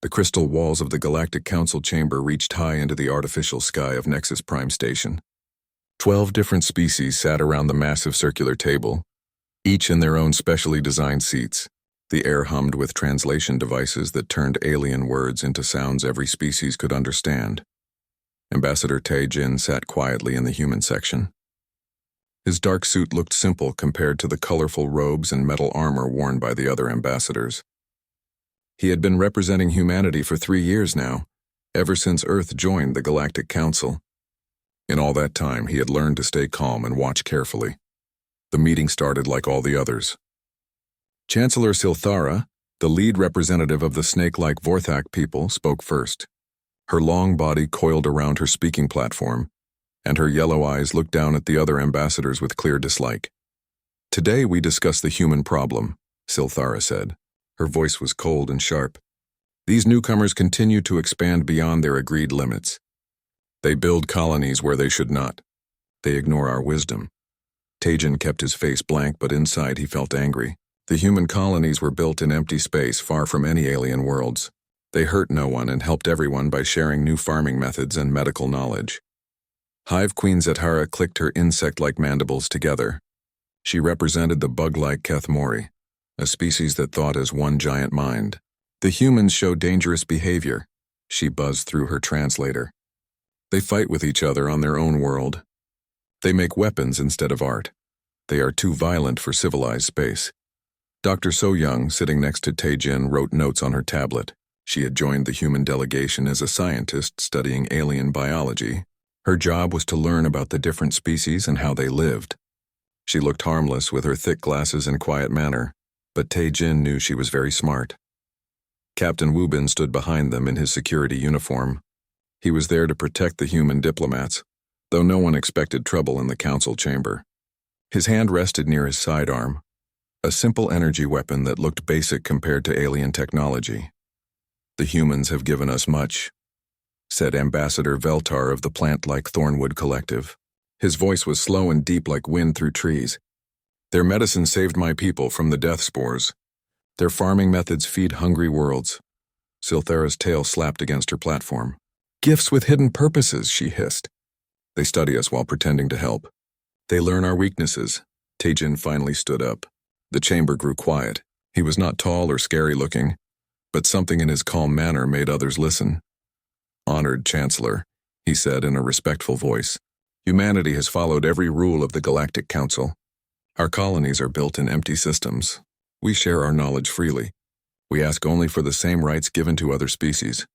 The crystal walls of the Galactic Council chamber reached high into the artificial sky of Nexus Prime Station. 12 different species sat around the massive circular table, each in their own specially designed seats. The air hummed with translation devices that turned alien words into sounds every species could understand. Ambassador Tae-Jin sat quietly in the human section. His dark suit looked simple compared to the colorful robes and metal armor worn by the other ambassadors. He had been representing humanity for 3 years now, ever since Earth joined the Galactic Council. In all that time, he had learned to stay calm and watch carefully. The meeting started like all the others. Chancellor Silthara, the lead representative of the snake-like Vorthak people, spoke first. Her long body coiled around her speaking platform, and her yellow eyes looked down at the other ambassadors with clear dislike. "Today we discuss the human problem," Silthara said. Her voice was cold and sharp. "These newcomers continue to expand beyond their agreed limits. They build colonies where they should not. They ignore our wisdom." Tae-Jin kept his face blank, but inside he felt angry. The human colonies were built in empty space far from any alien worlds. They hurt no one and helped everyone by sharing new farming methods and medical knowledge. Hive Queen Zetara clicked her insect-like mandibles together. She represented the bug-like Kethmori, a species that thought as one giant mind. "The humans show dangerous behavior," she buzzed through her translator. "They fight with each other on their own world. They make weapons instead of art. They are too violent for civilized space." Dr. So-young, sitting next to Tae-Jin, wrote notes on her tablet. She had joined the human delegation as a scientist studying alien biology. Her job was to learn about the different species and how they lived. She looked harmless with her thick glasses and quiet manner, but Tae-Jin knew she was very smart. Captain Wubin stood behind them in his security uniform. He was there to protect the human diplomats, though no one expected trouble in the council chamber. His hand rested near his sidearm, a simple energy weapon that looked basic compared to alien technology. "The humans have given us much," said Ambassador Veltar of the plant-like Thornwood Collective. His voice was slow and deep like wind through trees. "Their medicine saved my people from the death spores. Their farming methods feed hungry worlds." Silthara's tail slapped against her platform. "Gifts with hidden purposes," she hissed. "They study us while pretending to help. They learn our weaknesses." Tae-Jin finally stood up. The chamber grew quiet. He was not tall or scary-looking, but something in his calm manner made others listen. "Honored Chancellor," he said in a respectful voice, "humanity has followed every rule of the Galactic Council. Our colonies are built in empty systems. We share our knowledge freely. We ask only for the same rights given to other species.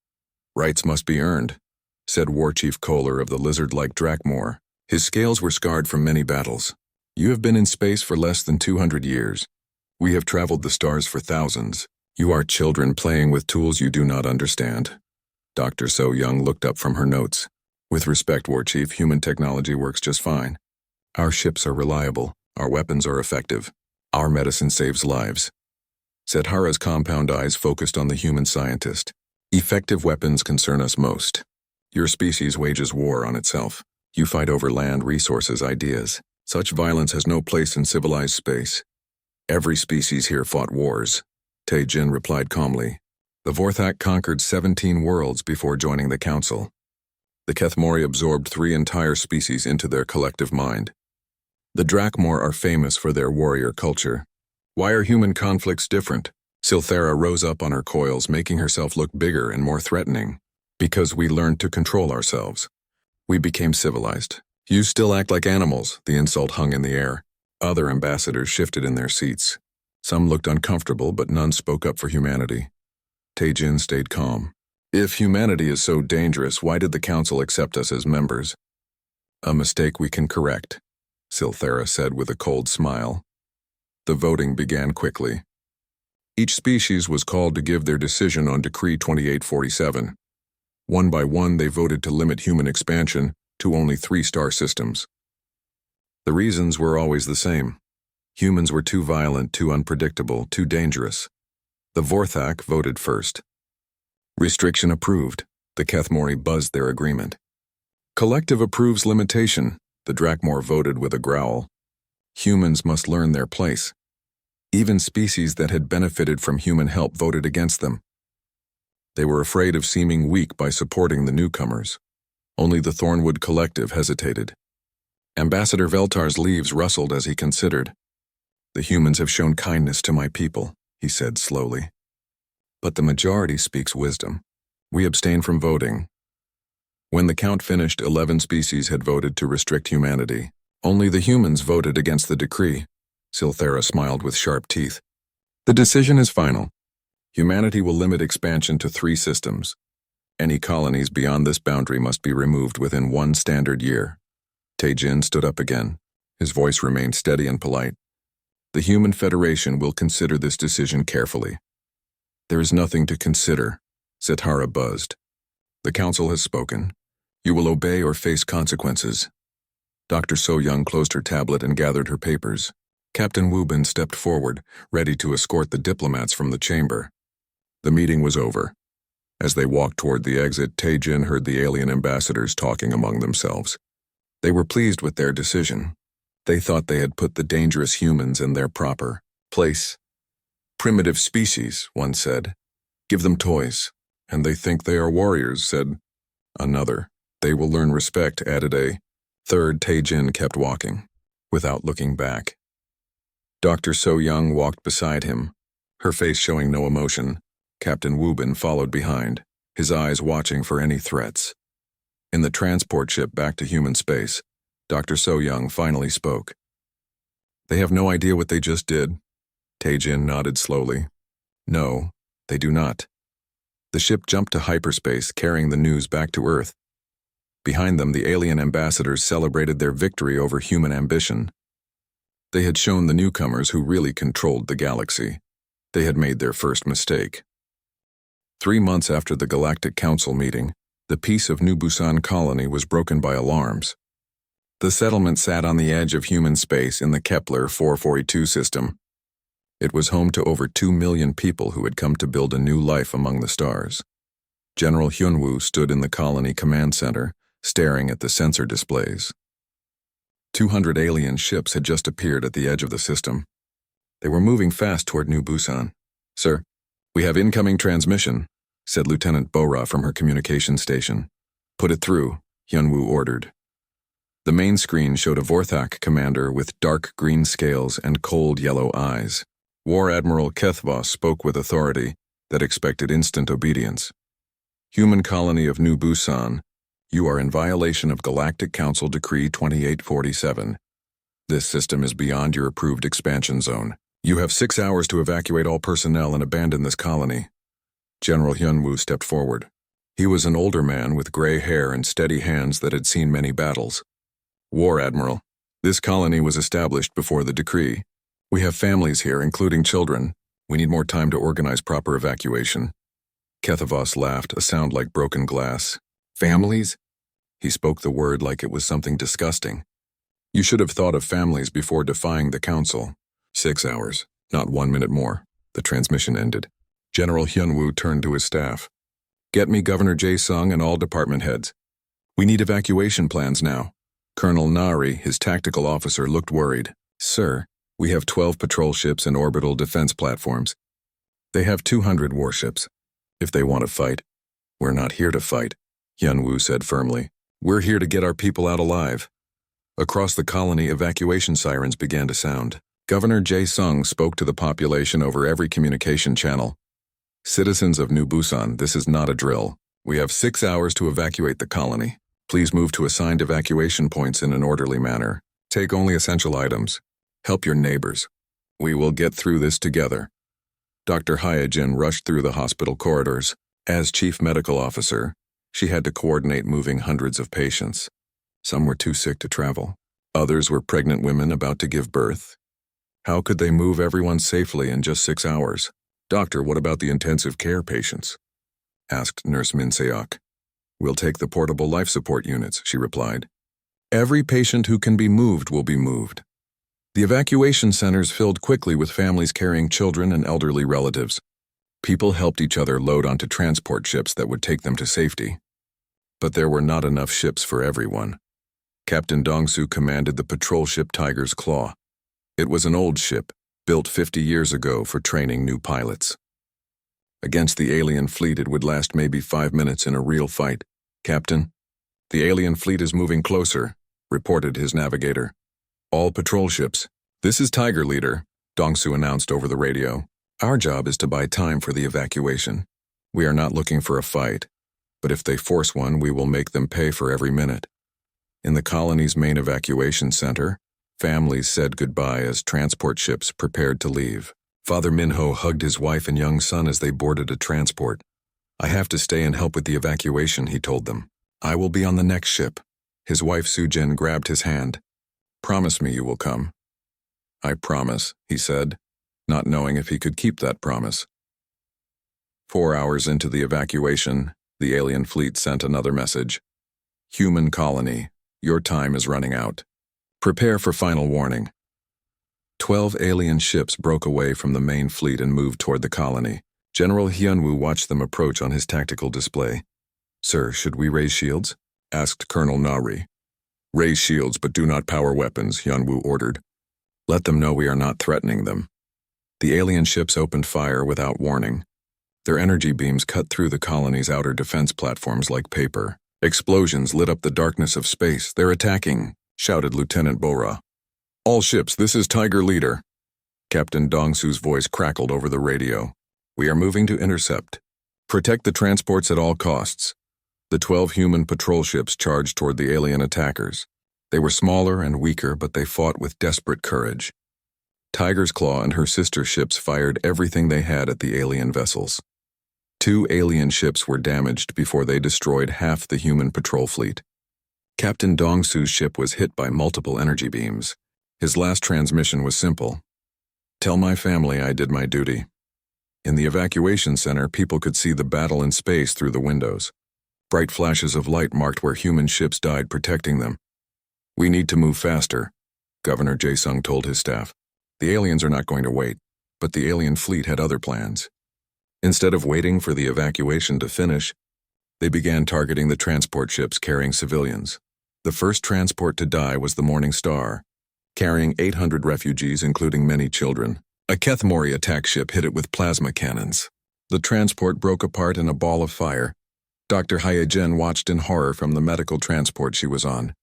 Rights must be earned," said War Chief Kohler of the lizard-like Drakmor. His scales were scarred from many battles. "You have been in space for less than 200 years. We have traveled the stars for thousands. You are children playing with tools you do not understand." Dr. So-young looked up from her notes. "With respect, War Chief, human technology works just fine. Our ships are reliable. Our weapons are effective. Our medicine saves lives." Zetara's compound eyes focused on the human scientist. "Effective weapons concern us most. Your species wages war on itself. You fight over land, resources, ideas. Such violence has no place in civilized space. Every species here fought wars," Tae-Jin replied calmly. "The Vorthak conquered 17 worlds before joining the Council. The Kethmori absorbed 3 entire species into their collective mind. The Drakmor are famous for their warrior culture. Why are human conflicts different?" Silthara rose up on her coils, making herself look bigger and more threatening. "Because we learned to control ourselves. We became civilized. You still act like animals," the insult hung in the air. Other ambassadors shifted in their seats. Some looked uncomfortable, but none spoke up for humanity. Tae-Jin stayed calm. "If humanity is so dangerous, why did the Council accept us as members?" "A mistake we can correct," Silthara said with a cold smile. The voting began quickly. Each species was called to give their decision on Decree 2847. One by one, they voted to limit human expansion to only 3-star systems. The reasons were always the same. Humans were too violent, too unpredictable, too dangerous. The Vorthak voted first. Restriction approved. The Kethmori buzzed their agreement. Collective approves limitation. The Drakmor voted with a growl. Humans must learn their place. Even species that had benefited from human help voted against them. They were afraid of seeming weak by supporting the newcomers. Only the Thornwood Collective hesitated. Ambassador Veltar's leaves rustled as he considered. "The humans have shown kindness to my people," he said slowly. "But the majority speaks wisdom. We abstain from voting." When the count finished, 11 species had voted to restrict humanity. Only the humans voted against the decree. Silthera smiled with sharp teeth. "The decision is final. Humanity will limit expansion to 3 systems. Any colonies beyond this boundary must be removed within 1 standard year." Taejin stood up again. His voice remained steady and polite. "The Human Federation will consider this decision carefully." "There is nothing to consider," Setara buzzed. "The Council has spoken. You will obey or face consequences." Dr. So-Young closed her tablet and gathered her papers. Captain Wu-bin stepped forward, ready to escort the diplomats from the chamber. The meeting was over. As they walked toward the exit, Taejin heard the alien ambassadors talking among themselves. They were pleased with their decision. They thought they had put the dangerous humans in their proper place. "Primitive species," one said. "Give them toys." "And they think they are warriors," said another. "They will learn respect," added a third. Taejin kept walking, without looking back. Dr. So-Young walked beside him, her face showing no emotion. Captain Wu-bin followed behind, his eyes watching for any threats. In the transport ship back to human space, Dr. So-Young finally spoke. "They have no idea what they just did." Taejin nodded slowly. "No, they do not." The ship jumped to hyperspace, carrying the news back to Earth. Behind them, the alien ambassadors celebrated their victory over human ambition. They had shown the newcomers who really controlled the galaxy. They had made their first mistake. 3 months after the Galactic Council meeting, the peace of New Busan colony was broken by alarms. The settlement sat on the edge of human space in the Kepler 442 system. It was home to over 2 million people who had come to build a new life among the stars. General Hyunwoo stood in the colony command center, staring at the sensor displays. 200 alien ships had just appeared at the edge of the system. They were moving fast toward New Busan. "Sir, we have incoming transmission," said Lieutenant Bora from her communication station. "Put it through," Hyunwoo ordered. The main screen showed a Vorthak commander with dark green scales and cold yellow eyes. War Admiral Kethvos spoke with authority that expected instant obedience. "Human colony of New Busan, you are in violation of Galactic Council Decree 2847. This system is beyond your approved expansion zone. You have 6 hours to evacuate all personnel and abandon this colony." General Hyunwoo stepped forward. He was an older man with gray hair and steady hands that had seen many battles. "War Admiral, this colony was established before the decree. We have families here, including children. We need more time to organize proper evacuation." Kethvos laughed, a sound like broken glass. "Families?" He spoke the word like it was something disgusting. "You should have thought of families before defying the council. 6 hours, not 1 minute more." The transmission ended. General Hyunwoo turned to his staff. "Get me Governor Jae-sung and all department heads. We need evacuation plans now." Colonel Nari, his tactical officer, looked worried. "Sir, we have 12 patrol ships and orbital defense platforms. They have 200 warships. If they want to fight, we're not here to fight," Hyunwoo said firmly. "We're here to get our people out alive." Across the colony, evacuation sirens began to sound. Governor Jae-sung spoke to the population over every communication channel. "Citizens of New Busan, this is not a drill. We have 6 hours to evacuate the colony. Please move to assigned evacuation points in an orderly manner. Take only essential items. Help your neighbors. We will get through this together." Dr. Hyojin rushed through the hospital corridors. As chief medical officer, she had to coordinate moving hundreds of patients. Some were too sick to travel. Others were pregnant women about to give birth. How could they move everyone safely in just 6 hours? "Doctor, what about the intensive care patients?" asked Nurse Min Seok. "We'll take the portable life support units," she replied. "Every patient who can be moved will be moved." The evacuation centers filled quickly with families carrying children and elderly relatives. People helped each other load onto transport ships that would take them to safety. But there were not enough ships for everyone. Captain Dongsu commanded the patrol ship Tiger's Claw. It was an old ship, built 50 years ago for training new pilots. Against the alien fleet, it would last maybe 5 minutes in a real fight. "Captain, the alien fleet is moving closer," reported his navigator. "All patrol ships." "This is Tiger Leader," Dongsu announced over the radio. "Our job is to buy time for the evacuation. We are not looking for a fight, but if they force one, we will make them pay for every minute." In the colony's main evacuation center, families said goodbye as transport ships prepared to leave. Father Minho hugged his wife and young son as they boarded a transport. "I have to stay and help with the evacuation," he told them. "I will be on the next ship." His wife Sujin grabbed his hand. "Promise me you will come." "I promise," he said, not knowing if he could keep that promise. 4 hours into the evacuation, the alien fleet sent another message. "Human colony, your time is running out. Prepare for final warning." 12 alien ships broke away from the main fleet and moved toward the colony. General Hyunwoo watched them approach on his tactical display. "Sir, should we raise shields?" asked Colonel Nari. "Raise shields, but do not power weapons," Hyunwoo ordered. "Let them know we are not threatening them." The alien ships opened fire without warning. Their energy beams cut through the colony's outer defense platforms like paper. Explosions lit up the darkness of space. "They're attacking," shouted Lieutenant Bora. "All ships, this is Tiger Leader." Captain Dongsu's voice crackled over the radio. "We are moving to intercept. Protect the transports at all costs." The 12 human patrol ships charged toward the alien attackers. They were smaller and weaker, but they fought with desperate courage. Tiger's Claw and her sister ships fired everything they had at the alien vessels. 2 alien ships were damaged before they destroyed half the human patrol fleet. Captain Dongsu's ship was hit by multiple energy beams. His last transmission was simple. "Tell my family I did my duty." In the evacuation center, people could see the battle in space through the windows. Bright flashes of light marked where human ships died protecting them. "We need to move faster," Governor Jae-sung told his staff. "The aliens are not going to wait," but the alien fleet had other plans. Instead of waiting for the evacuation to finish, they began targeting the transport ships carrying civilians. The first transport to die was the Morning Star, carrying 800 refugees, including many children. A Kethmori attack ship hit it with plasma cannons. The transport broke apart in a ball of fire. Dr. Hye-jin watched in horror from the medical transport she was on.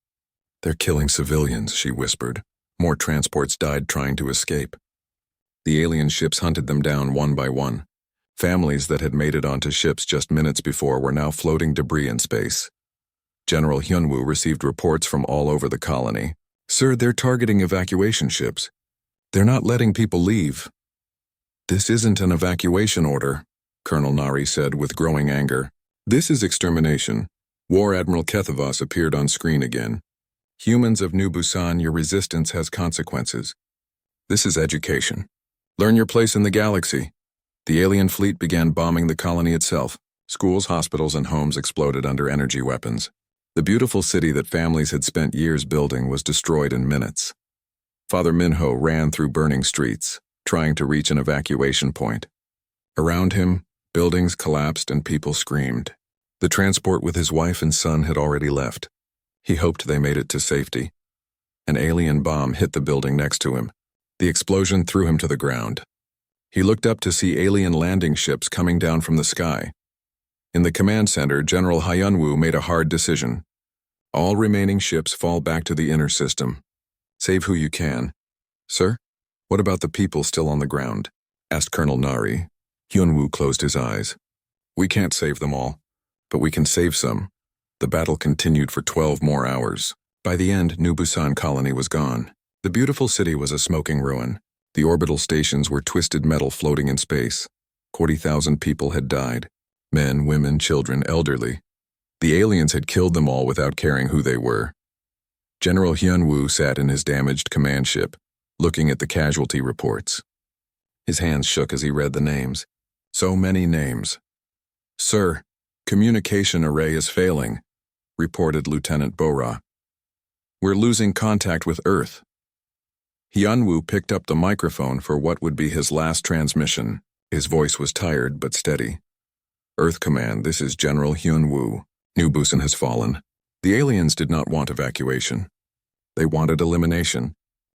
"They're killing civilians," she whispered. More transports died trying to escape. The alien ships hunted them down one by one. Families that had made it onto ships just minutes before were now floating debris in space. General Hyunwoo received reports from all over the colony. "Sir, they're targeting evacuation ships. They're not letting people leave." "This isn't an evacuation order," Colonel Nari said with growing anger. "This is extermination." War Admiral Kethavas appeared on screen again. "Humans of New Busan, your resistance has consequences. This is education. Learn your place in the galaxy." The alien fleet began bombing the colony itself. Schools, hospitals, and homes exploded under energy weapons. The beautiful city that families had spent years building was destroyed in minutes. Father Minho ran through burning streets, trying to reach an evacuation point. Around him, buildings collapsed and people screamed. The transport with his wife and son had already left. He hoped they made it to safety. An alien bomb hit the building next to him. The explosion threw him to the ground. He looked up to see alien landing ships coming down from the sky. In the command center, General Hyunwoo made a hard decision. All remaining ships fall back to the inner system. Save who you can. "Sir, what about the people still on the ground?" asked Colonel Nari. Hyunwoo closed his eyes. "We can't save them all, but we can save some." The battle continued for 12 more hours. By the end, New Busan colony was gone. The beautiful city was a smoking ruin. The orbital stations were twisted metal floating in space. 40,000 people had died. Men, women, children, elderly. The aliens had killed them all without caring who they were. General Hyunwoo sat in his damaged command ship, looking at the casualty reports. His hands shook as he read the names. So many names. "Sir, communication array is failing," reported Lieutenant Bora. "We're losing contact with Earth." Hyunwoo picked up the microphone for what would be his last transmission. His voice was tired but steady. "Earth Command, this is General Hyunwoo. New Busan has fallen. The aliens did not want evacuation. They wanted elimination.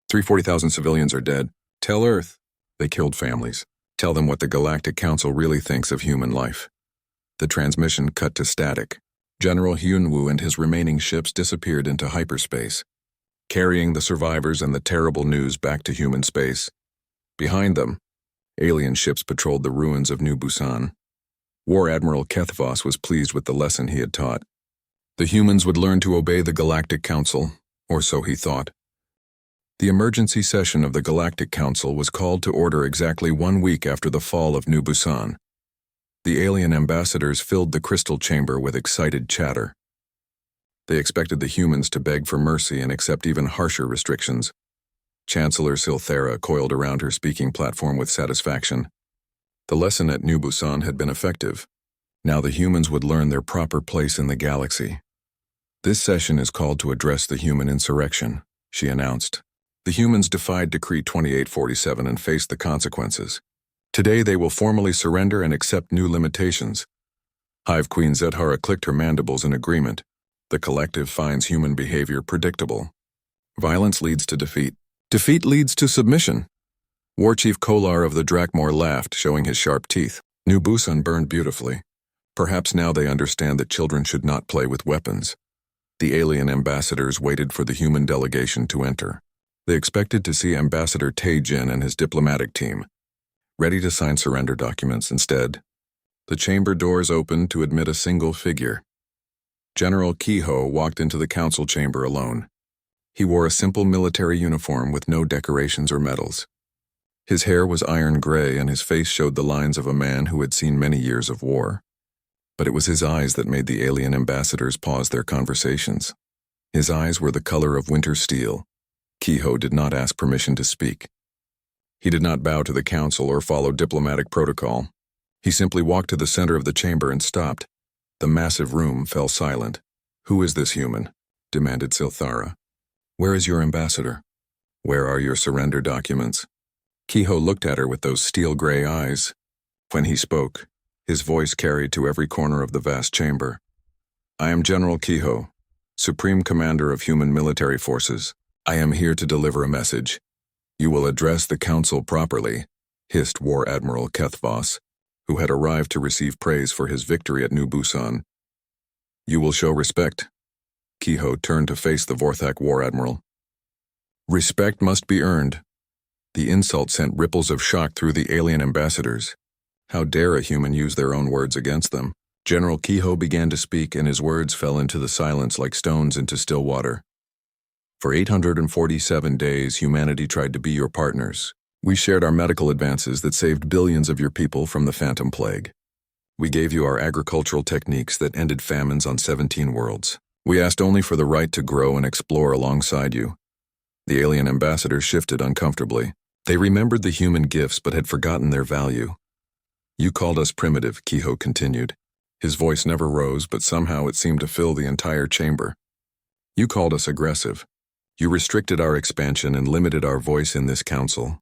340,000 civilians are dead. Tell Earth." They killed families. Tell them what the Galactic Council really thinks of human life. The transmission cut to static. General Hyunwoo and his remaining ships disappeared into hyperspace, carrying the survivors and the terrible news back to human space. Behind them, alien ships patrolled the ruins of New Busan. War Admiral Kethvos was pleased with the lesson he had taught. The humans would learn to obey the Galactic Council, or so he thought. The emergency session of the Galactic Council was called to order exactly 1 week after the fall of New Busan. The alien ambassadors filled the crystal chamber with excited chatter. They expected the humans to beg for mercy and accept even harsher restrictions. Chancellor Silthera coiled around her speaking platform with satisfaction. The lesson at New Busan had been effective. Now the humans would learn their proper place in the galaxy. This session is called to address the human insurrection, she announced. The humans defied Decree 2847 and faced the consequences. Today they will formally surrender and accept new limitations. Hive Queen Zedhara clicked her mandibles in agreement. The collective finds human behavior predictable. Violence leads to defeat. Defeat leads to submission. War Chief Kolar of the Drakmor laughed, showing his sharp teeth. New Busan burned beautifully. Perhaps now they understand that children should not play with weapons. The alien ambassadors waited for the human delegation to enter. They expected to see Ambassador Tae-jin and his diplomatic team, ready to sign surrender documents. Instead, the chamber doors opened to admit a single figure. General Kiho walked into the council chamber alone. He wore a simple military uniform with no decorations or medals. His hair was iron gray and his face showed the lines of a man who had seen many years of war. But it was his eyes that made the alien ambassadors pause their conversations. His eyes were the color of winter steel. Kiho did not ask permission to speak. He did not bow to the council or follow diplomatic protocol. He simply walked to the center of the chamber and stopped. The massive room fell silent. "Who is this human?" demanded Silthara. "Where is your ambassador? Where are your surrender documents?" Kiho looked at her with those steel-gray eyes. When he spoke, his voice carried to every corner of the vast chamber. "I am General Kiho, Supreme Commander of Human Military Forces. I am here to deliver a message. You will address the council properly," hissed War Admiral Kethvos, who had arrived to receive praise for his victory at New Busan. "You will show respect." Kiho turned to face the Vorthak War Admiral. "Respect must be earned." The insult sent ripples of shock through the alien ambassadors. How dare a human use their own words against them? General Kiho began to speak, and his words fell into the silence like stones into still water. "For 847 days, humanity tried to be your partners. We shared our medical advances that saved billions of your people from the Phantom Plague. We gave you our agricultural techniques that ended famines on 17 worlds. We asked only for the right to grow and explore alongside you." The alien ambassadors shifted uncomfortably. They remembered the human gifts but had forgotten their value. "You called us primitive," Kiho continued. His voice never rose, but somehow it seemed to fill the entire chamber. "You called us aggressive. You restricted our expansion and limited our voice in this council."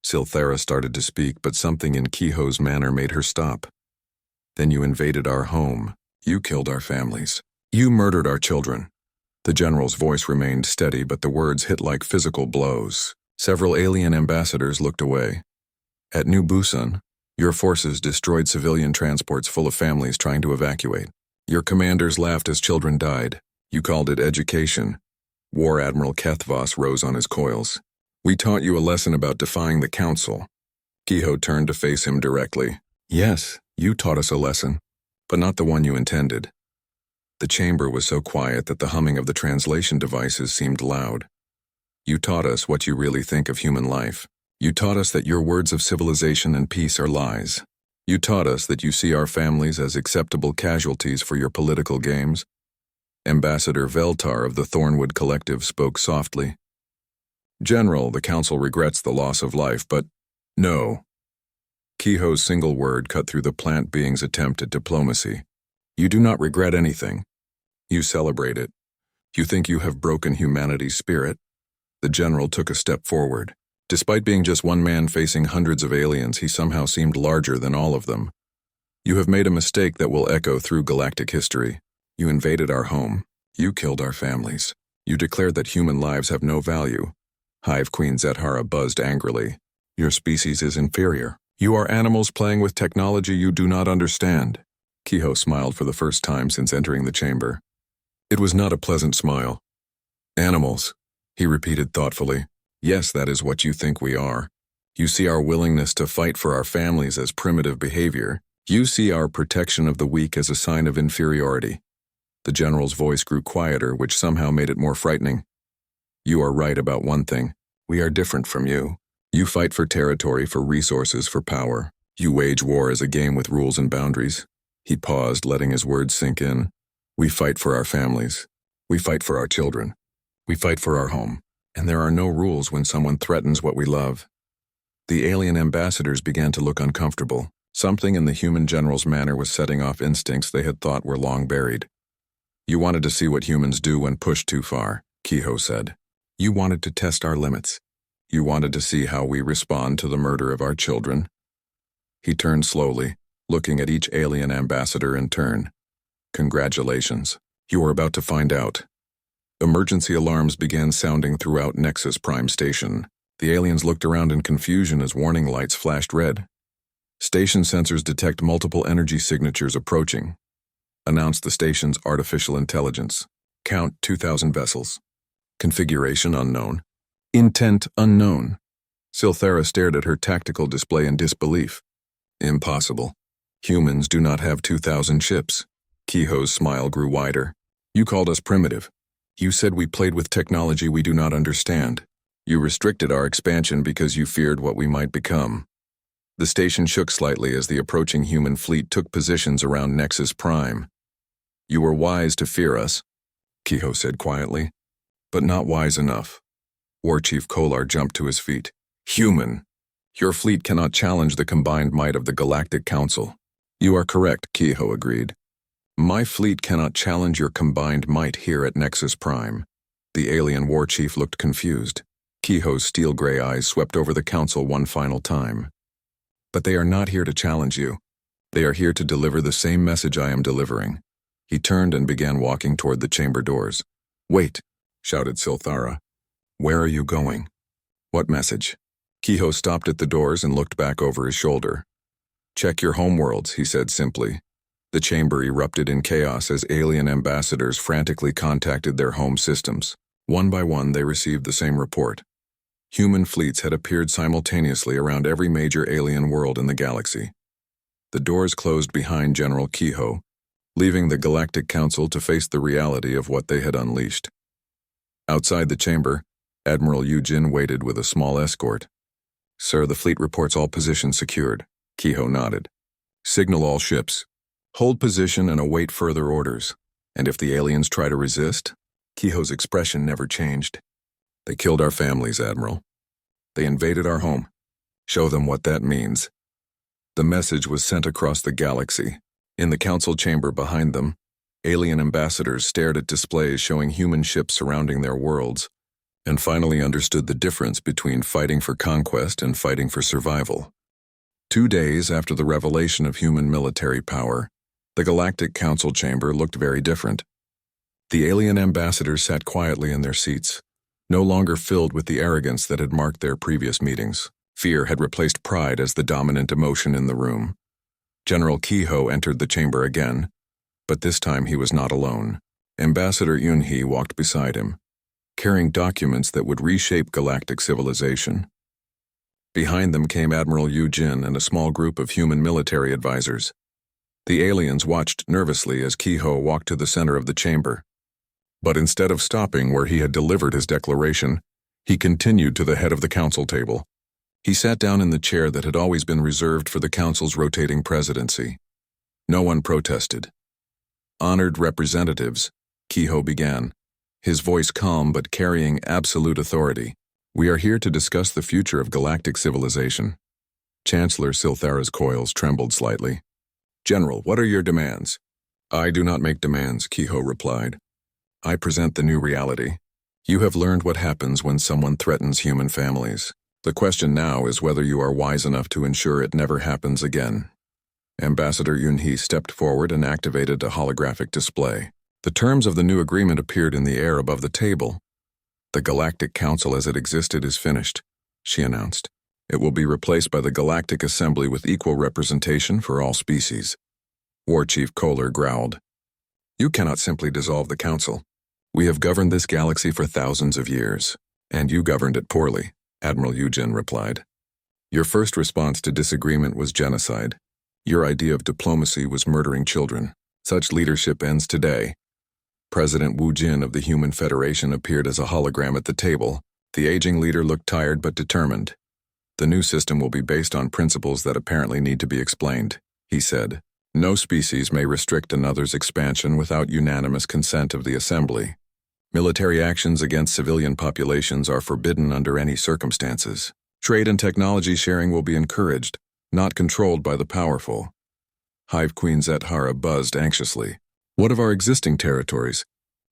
Silthera started to speak, but something in Kiho's manner made her stop. "Then you invaded our home. You killed our families. You murdered our children." The general's voice remained steady, but the words hit like physical blows. Several alien ambassadors looked away. "At New Busan, your forces destroyed civilian transports full of families trying to evacuate. Your commanders laughed as children died. You called it education." War Admiral Kethvos rose on his coils. "We taught you a lesson about defying the council." Kiho turned to face him directly. "Yes, you taught us a lesson, but not the one you intended." The chamber was so quiet that the humming of the translation devices seemed loud. "You taught us what you really think of human life. You taught us that your words of civilization and peace are lies. You taught us that you see our families as acceptable casualties for your political games." Ambassador Veltar of the Thornwood Collective spoke softly. "General, the council regrets the loss of life, but no." Kiho's single word cut through the plant being's attempt at diplomacy. "You do not regret anything. You celebrate it. You think you have broken humanity's spirit." The general took a step forward. Despite being just one man facing hundreds of aliens, he somehow seemed larger than all of them. "You have made a mistake that will echo through galactic history. You invaded our home. You killed our families. You declared that human lives have no value." Hive Queen Zedhara buzzed angrily. "Your species is inferior. You are animals playing with technology you do not understand. Kehoe smiled for the first time since entering the chamber. It was not a pleasant smile. Animals, he repeated thoughtfully. Yes, that is what you think we are. You see our willingness to fight for our families as primitive behavior. You see our protection of the weak as a sign of inferiority. The general's voice grew quieter, which somehow made it more frightening. You are right about one thing. We are different from you. You fight for territory, for resources, for power. You wage war as a game with rules and boundaries. He paused, letting his words sink in. We fight for our families. We fight for our children. We fight for our home. And there are no rules when someone threatens what we love. The alien ambassadors began to look uncomfortable. Something in the human general's manner was setting off instincts they had thought were long buried. You wanted to see what humans do when pushed too far, Kehoe said. You wanted to test our limits. You wanted to see how we respond to the murder of our children. He turned slowly, looking at each alien ambassador in turn. Congratulations. You are about to find out. Emergency alarms began sounding throughout Nexus Prime Station. The aliens looked around in confusion as warning lights flashed red. Station sensors detect multiple energy signatures approaching. Announced the station's artificial intelligence. Count 2,000 vessels. Configuration unknown. Intent unknown. Silthera stared at her tactical display in disbelief. Impossible. Humans do not have 2,000 ships. Kehoe's smile grew wider. You called us primitive. You said we played with technology we do not understand. You restricted our expansion because you feared what we might become. The station shook slightly as the approaching human fleet took positions around Nexus Prime. You were wise to fear us, Kehoe said quietly, but not wise enough. War Chief Kolar jumped to his feet. Human! Your fleet cannot challenge the combined might of the Galactic Council. You are correct, Kehoe agreed. My fleet cannot challenge your combined might here at Nexus Prime. The alien war chief looked confused. Kehoe's steel-gray eyes swept over the council one final time. But they are not here to challenge you. They are here to deliver the same message I am delivering. He turned and began walking toward the chamber doors. Wait, shouted Silthara. Where are you going? What message? Kehoe stopped at the doors and looked back over his shoulder. Check your homeworlds, he said simply. The chamber erupted in chaos as alien ambassadors frantically contacted their home systems. One by one, they received the same report. Human fleets had appeared simultaneously around every major alien world in the galaxy. The doors closed behind General Kehoe, leaving the Galactic Council to face the reality of what they had unleashed. Outside the chamber, Admiral Yujin waited with a small escort. Sir, the fleet reports all positions secured. Kehoe nodded. Signal all ships. Hold position and await further orders. And if the aliens try to resist? Kehoe's expression never changed. They killed our families, Admiral. They invaded our home. Show them what that means. The message was sent across the galaxy. In the council chamber behind them, alien ambassadors stared at displays showing human ships surrounding their worlds, and finally understood the difference between fighting for conquest and fighting for survival. 2 days after the revelation of human military power, the Galactic Council chamber looked very different. The alien ambassadors sat quietly in their seats, no longer filled with the arrogance that had marked their previous meetings. Fear had replaced pride as the dominant emotion in the room. General Kehoe entered the chamber again, but this time he was not alone. Ambassador Yunhee walked beside him, carrying documents that would reshape galactic civilization. Behind them came Admiral Yujin and a small group of human military advisors. The aliens watched nervously as Kehoe walked to the center of the chamber. But instead of stopping where he had delivered his declaration, he continued to the head of the council table. He sat down in the chair that had always been reserved for the council's rotating presidency. No one protested. Honored representatives, Kehoe began, his voice calm but carrying absolute authority. We are here to discuss the future of galactic civilization. Chancellor Silthara's coils trembled slightly. General, what are your demands? I do not make demands, Kehoe replied. I present the new reality. You have learned what happens when someone threatens human families. The question now is whether you are wise enough to ensure it never happens again. Ambassador Yunhee stepped forward and activated a holographic display. The terms of the new agreement appeared in the air above the table. The Galactic Council as it existed is finished, she announced. It will be replaced by the Galactic Assembly with equal representation for all species. War Chief Kohler growled. You cannot simply dissolve the council. We have governed this galaxy for thousands of years, and you governed it poorly, Admiral Eugen replied. Your first response to disagreement was genocide. Your idea of diplomacy was murdering children. Such leadership ends today. President Wu Jin of the Human Federation appeared as a hologram at the table. The aging leader looked tired but determined. The new system will be based on principles that apparently need to be explained, he said. No species may restrict another's expansion without unanimous consent of the Assembly. Military actions against civilian populations are forbidden under any circumstances. Trade and technology sharing will be encouraged, not controlled by the powerful. Hive Queen Zethara buzzed anxiously. What of our existing territories?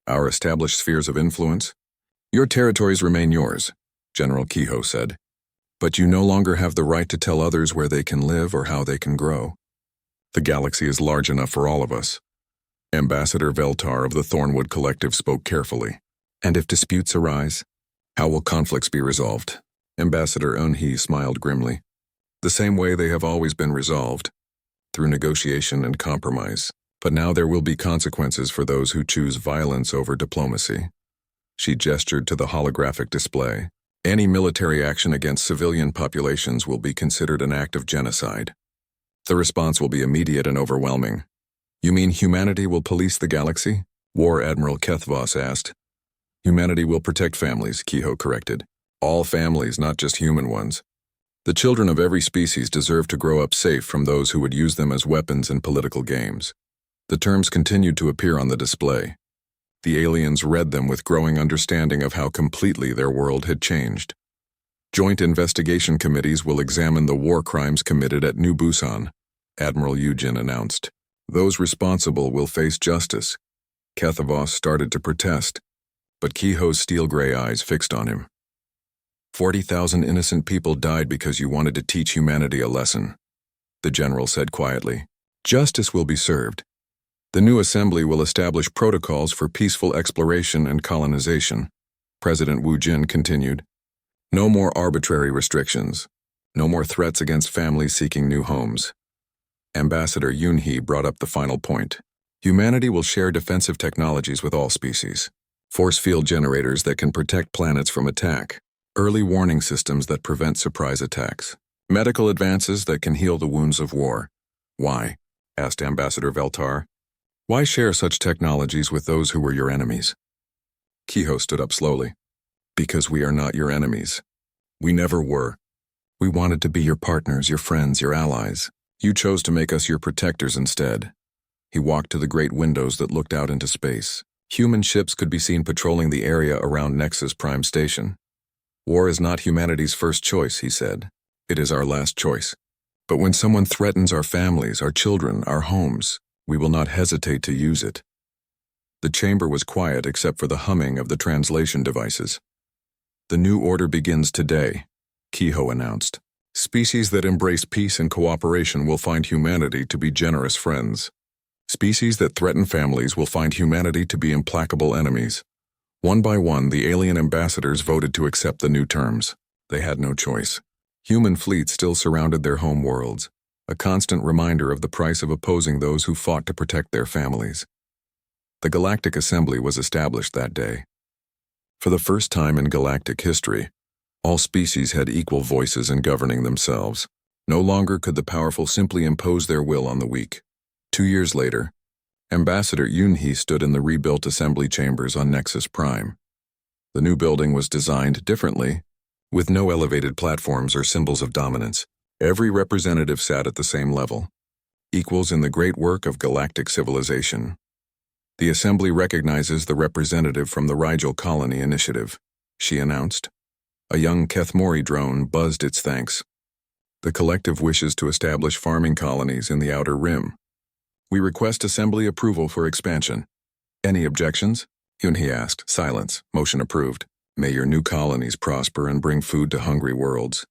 Our established spheres of influence? Your territories remain yours, General Kehoe said. But you no longer have the right to tell others where they can live or how they can grow. The galaxy is large enough for all of us. Ambassador Veltar of the Thornwood Collective spoke carefully. And if disputes arise, how will conflicts be resolved? Ambassador Eunhee smiled grimly. The same way they have always been resolved, through negotiation and compromise. But now there will be consequences for those who choose violence over diplomacy. She gestured to the holographic display. Any military action against civilian populations will be considered an act of genocide. The response will be immediate and overwhelming. You mean humanity will police the galaxy? War Admiral Kethvos asked. Humanity will protect families, Kehoe corrected. All families, not just human ones. The children of every species deserve to grow up safe from those who would use them as weapons in political games. The terms continued to appear on the display. The aliens read them with growing understanding of how completely their world had changed. Joint investigation committees will examine the war crimes committed at New Busan, Admiral Eugen announced. Those responsible will face justice. Kethvos started to protest, but Kehoe's steel-gray eyes fixed on him. 40,000 innocent people died because you wanted to teach humanity a lesson, the general said quietly. Justice will be served. The new assembly will establish protocols for peaceful exploration and colonization, President Wu Jin continued. No more arbitrary restrictions. No more threats against families seeking new homes. Ambassador Eunhee brought up the final point. Humanity will share defensive technologies with all species. Force field generators that can protect planets from attack. Early warning systems that prevent surprise attacks. Medical advances that can heal the wounds of war. Why? Asked Ambassador Veltar. Why share such technologies with those who were your enemies? Kehoe stood up slowly. Because we are not your enemies. We never were. We wanted to be your partners, your friends, your allies. You chose to make us your protectors instead. He walked to the great windows that looked out into space. Human ships could be seen patrolling the area around Nexus Prime Station. War is not humanity's first choice, he said. It is our last choice. But when someone threatens our families, our children, our homes, we will not hesitate to use it. The chamber was quiet except for the humming of the translation devices. The new order begins today, Kehoe announced. Species that embrace peace and cooperation will find humanity to be generous friends. Species that threaten families will find humanity to be implacable enemies. One by one, the alien ambassadors voted to accept the new terms. They had no choice. Human fleets still surrounded their home worlds, a constant reminder of the price of opposing those who fought to protect their families. The Galactic Assembly was established that day. For the first time in galactic history, all species had equal voices in governing themselves. No longer could the powerful simply impose their will on the weak. 2 years later, Ambassador Eunhee stood in the rebuilt assembly chambers on Nexus Prime. The new building was designed differently, with no elevated platforms or symbols of dominance. Every representative sat at the same level, equals in the great work of galactic civilization. The assembly recognizes the representative from the Rigel Colony Initiative, she announced. A young Kethmori drone buzzed its thanks. The collective wishes to establish farming colonies in the Outer Rim. We request assembly approval for expansion. Any objections? Eunhee asked. Silence. Motion approved. May your new colonies prosper and bring food to hungry worlds.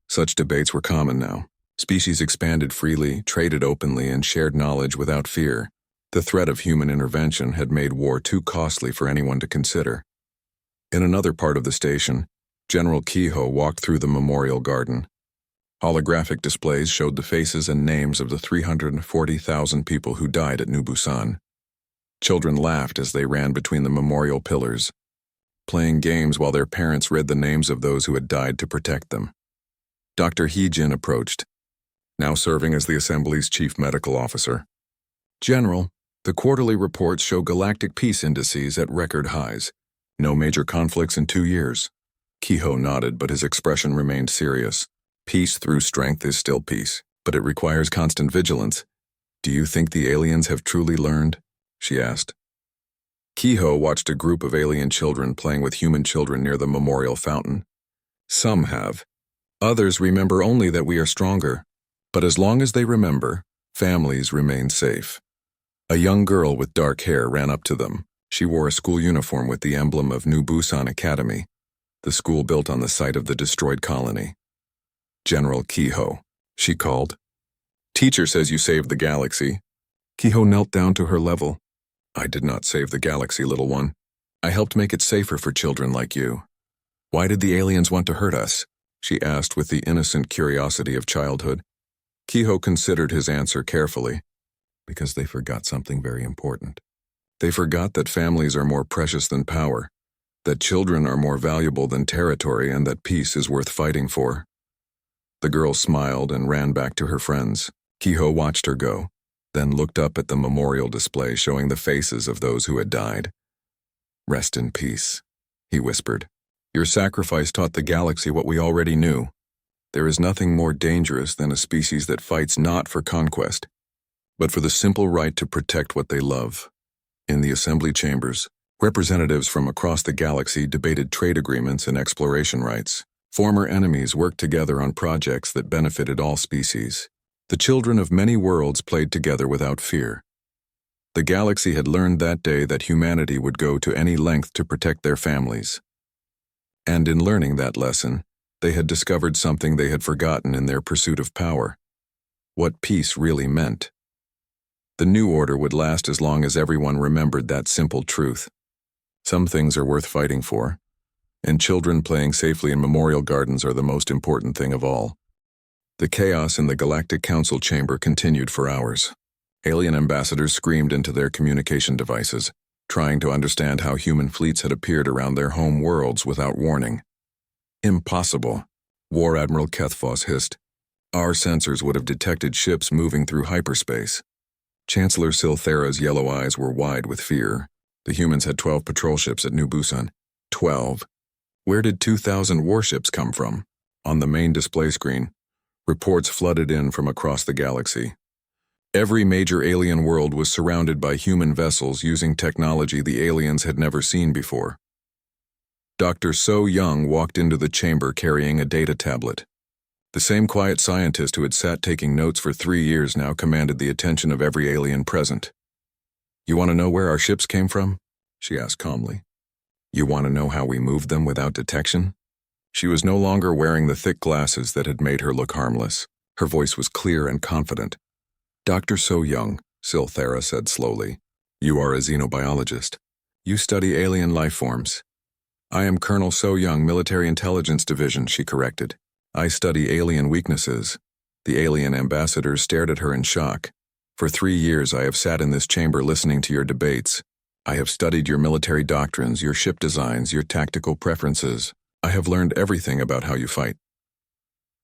Such debates were common now. Species expanded freely, traded openly, and shared knowledge without fear. The threat of human intervention had made war too costly for anyone to consider. In another part of the station, General Kehoe walked through the memorial garden. Holographic displays showed the faces and names of the 340,000 people who died at New Busan. Children laughed as they ran between the memorial pillars, playing games while their parents read the names of those who had died to protect them. Dr. Hee-jin approached, now serving as the Assembly's chief medical officer. General, the quarterly reports show galactic peace indices at record highs. No major conflicts in 2 years. Kiho nodded, but his expression remained serious. Peace through strength is still peace, but it requires constant vigilance. Do you think the aliens have truly learned? She asked. Kiho watched a group of alien children playing with human children near the memorial fountain. Some have. Others remember only that we are stronger. But as long as they remember, families remain safe. A young girl with dark hair ran up to them. She wore a school uniform with the emblem of New Busan Academy, the school built on the site of the destroyed colony. General Kiho, she called. Teacher says you saved the galaxy. Kiho knelt down to her level. I did not save the galaxy, little one. I helped make it safer for children like you. Why did the aliens want to hurt us? She asked with the innocent curiosity of childhood. Kiho considered his answer carefully. Because they forgot something very important. They forgot that families are more precious than power, that children are more valuable than territory, and that peace is worth fighting for. The girl smiled and ran back to her friends. Kiho watched her go, then looked up at the memorial display showing the faces of those who had died. Rest in peace, he whispered. Your sacrifice taught the galaxy what we already knew. There is nothing more dangerous than a species that fights not for conquest, but for the simple right to protect what they love. In the assembly chambers, representatives from across the galaxy debated trade agreements and exploration rights. Former enemies worked together on projects that benefited all species. The children of many worlds played together without fear. The galaxy had learned that day that humanity would go to any length to protect their families. And in learning that lesson, they had discovered something they had forgotten in their pursuit of power. What peace really meant. The new order would last as long as everyone remembered that simple truth. Some things are worth fighting for, and children playing safely in memorial gardens are the most important thing of all. The chaos in the Galactic Council chamber continued for hours. Alien ambassadors screamed into their communication devices, trying to understand how human fleets had appeared around their home worlds without warning. Impossible, War Admiral Kethfos hissed. Our sensors would have detected ships moving through hyperspace. Chancellor Silthera's yellow eyes were wide with fear. The humans had 12 patrol ships at New Busan. 12. Where did 2,000 warships come from? On the main display screen, reports flooded in from across the galaxy. Every major alien world was surrounded by human vessels using technology the aliens had never seen before. Dr. So Young walked into the chamber carrying a data tablet. The same quiet scientist who had sat taking notes for 3 years now commanded the attention of every alien present. You want to know where our ships came from? She asked calmly. You want to know how we moved them without detection? She was no longer wearing the thick glasses that had made her look harmless. Her voice was clear and confident. Dr. So Young, Silthera said slowly. You are a xenobiologist. You study alien life forms. I am Colonel So Young, Military Intelligence Division, she corrected. I study alien weaknesses. The alien ambassadors stared at her in shock. For 3 years I have sat in this chamber listening to your debates. I have studied your military doctrines, your ship designs, your tactical preferences. I have learned everything about how you fight.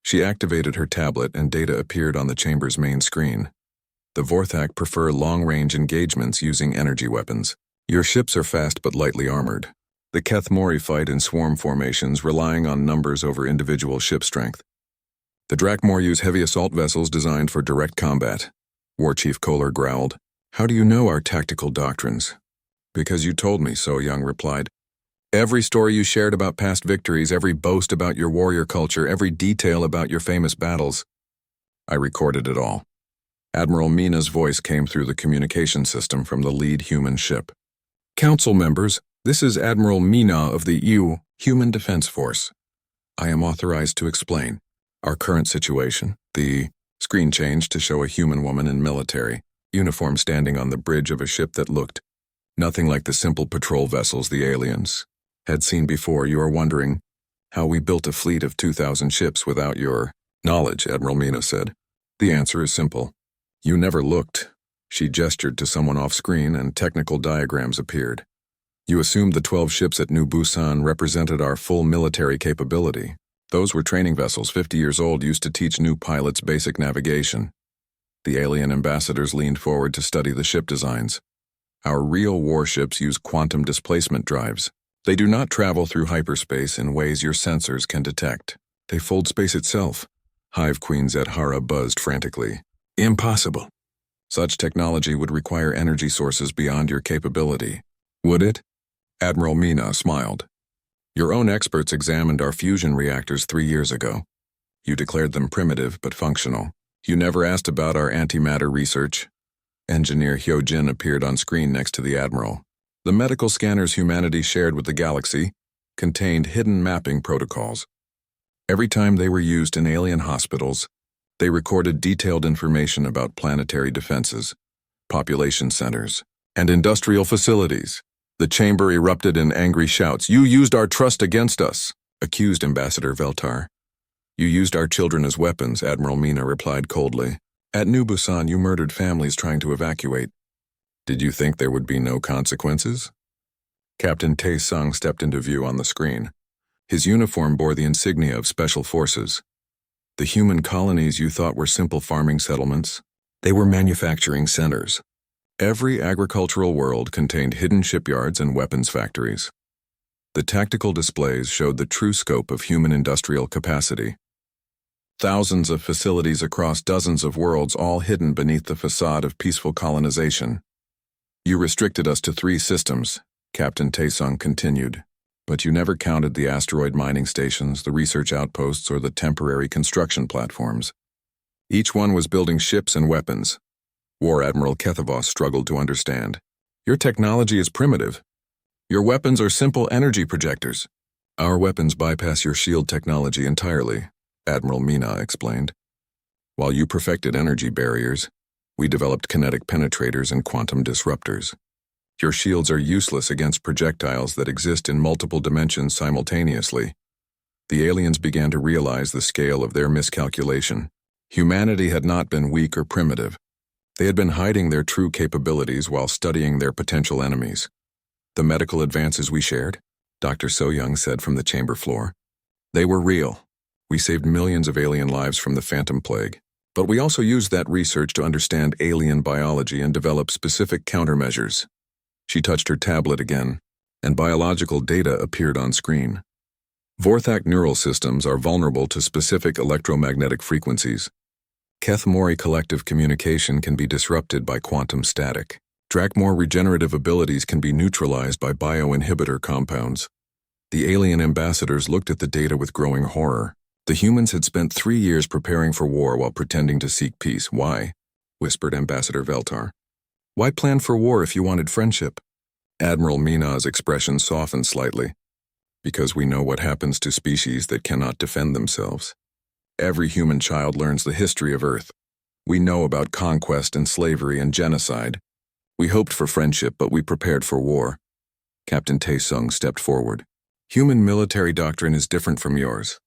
She activated her tablet and data appeared on the chamber's main screen. The Vorthak prefer long-range engagements using energy weapons. Your ships are fast but lightly armored. The Keth-Mori fight in swarm formations, relying on numbers over individual ship strength. The Drakmor use heavy assault vessels designed for direct combat. War Chief Kohler growled. How do you know our tactical doctrines? Because you told me so, Young replied. Every story you shared about past victories, every boast about your warrior culture, every detail about your famous battles. I recorded it all. Admiral Mina's voice came through the communication system from the lead human ship. Council members, this is Admiral Mina of the EU Human Defense Force. I am authorized to explain our current situation. The screen changed to show a human woman in military uniform standing on the bridge of a ship that looked nothing like the simple patrol vessels the aliens had seen before. You are wondering how we built a fleet of 2,000 ships without your Knowledge, Admiral Mina said. The answer is simple. You never looked. She gestured to someone off-screen and technical diagrams appeared. You assumed the 12 ships at New Busan represented our full military capability. Those were training vessels 50 years old used to teach new pilots basic navigation. The alien ambassadors leaned forward to study the ship designs. Our real warships use quantum displacement drives. They do not travel through hyperspace in ways your sensors can detect. They fold space itself. Hive Queen Zedhara buzzed frantically. Impossible. Such technology would require energy sources beyond your capability. Would it? Admiral Mina smiled. Your own experts examined our fusion reactors 3 years ago. You declared them primitive but functional. You never asked about our antimatter research. Engineer Hyojin appeared on screen next to the Admiral. The medical scanners humanity shared with the galaxy contained hidden mapping protocols. Every time they were used in alien hospitals, they recorded detailed information about planetary defenses, population centers, and industrial facilities. The chamber erupted in angry shouts. You used our trust against us, accused Ambassador Veltar. You used our children as weapons, Admiral Mina replied coldly. At New Busan, you murdered families trying to evacuate. Did you think there would be no consequences? Captain Tae-sung stepped into view on the screen. His uniform bore the insignia of Special Forces. The human colonies you thought were simple farming settlements, they were manufacturing centers. Every agricultural world contained hidden shipyards and weapons factories. The tactical displays showed the true scope of human industrial capacity. Thousands of facilities across dozens of worlds, all hidden beneath the facade of peaceful colonization. You restricted us to 3 systems, Captain Tae-sung continued. But you never counted the asteroid mining stations, the research outposts, or the temporary construction platforms. Each one was building ships and weapons. War Admiral Kethavos struggled to understand. Your technology is primitive. Your weapons are simple energy projectors. Our weapons bypass your shield technology entirely, Admiral Mina explained. While you perfected energy barriers, we developed kinetic penetrators and quantum disruptors. Your shields are useless against projectiles that exist in multiple dimensions simultaneously. The aliens began to realize the scale of their miscalculation. Humanity had not been weak or primitive. They had been hiding their true capabilities while studying their potential enemies. The medical advances we shared, Dr. So-young said from the chamber floor. They were real. We saved millions of alien lives from the Phantom Plague. But we also used that research to understand alien biology and develop specific countermeasures. She touched her tablet again, and biological data appeared on screen. Vorthak neural systems are vulnerable to specific electromagnetic frequencies. Keth-Mori collective communication can be disrupted by quantum static. Drakmor regenerative abilities can be neutralized by bioinhibitor compounds. The alien ambassadors looked at the data with growing horror. The humans had spent 3 years preparing for war while pretending to seek peace. Why? Whispered Ambassador Veltar. Why plan for war if you wanted friendship? Admiral Mina's expression softened slightly. Because we know what happens to species that cannot defend themselves. Every human child learns the history of Earth. We know about conquest and slavery and genocide. We hoped for friendship, but we prepared for war. Captain Tae-sung stepped forward. Human military doctrine is different from yours.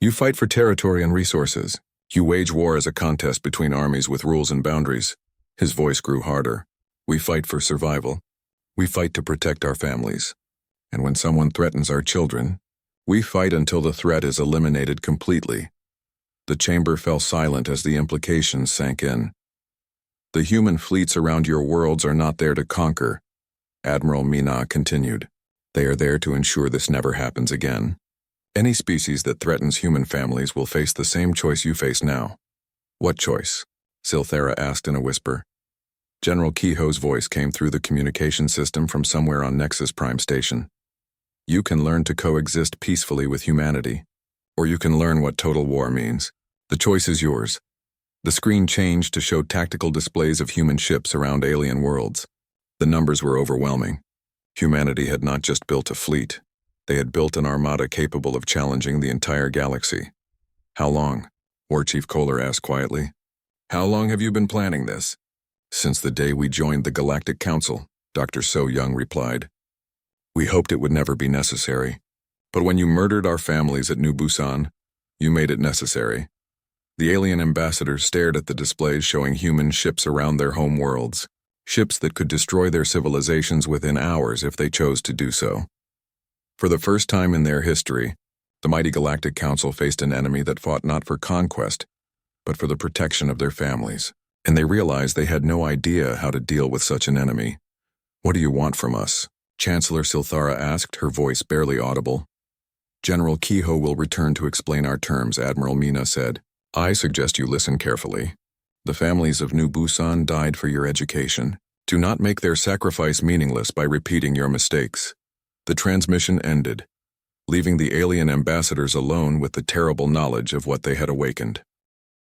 You fight for territory and resources. You wage war as a contest between armies with rules and boundaries. His voice grew harder. We fight for survival. We fight to protect our families. And when someone threatens our children, we fight until the threat is eliminated completely. The chamber fell silent as the implications sank in. The human fleets around your worlds are not there to conquer, Admiral Mina continued. They are there to ensure this never happens again. Any species that threatens human families will face the same choice you face now. What choice? Silthera asked in a whisper. General Kehoe's voice came through the communication system from somewhere on Nexus Prime Station. You can learn to coexist peacefully with humanity, or you can learn what total war means. The choice is yours. The screen changed to show tactical displays of human ships around alien worlds. The numbers were overwhelming. Humanity had not just built a fleet. They had built an armada capable of challenging the entire galaxy. How long? War Chief Kohler asked quietly. How long have you been planning this? Since the day we joined the Galactic Council, Dr. So-young replied. We hoped it would never be necessary. But when you murdered our families at New Busan, you made it necessary. The alien ambassadors stared at the displays showing human ships around their home worlds, ships that could destroy their civilizations within hours if they chose to do so. For the first time in their history, the mighty Galactic Council faced an enemy that fought not for conquest, but for the protection of their families, and they realized they had no idea how to deal with such an enemy. "What do you want from us?" Chancellor Silthara asked, her voice barely audible. "General Kehoe will return to explain our terms," Admiral Mina said. "I suggest you listen carefully. The families of New Busan died for your education. Do not make their sacrifice meaningless by repeating your mistakes." The transmission ended, leaving the alien ambassadors alone with the terrible knowledge of what they had awakened.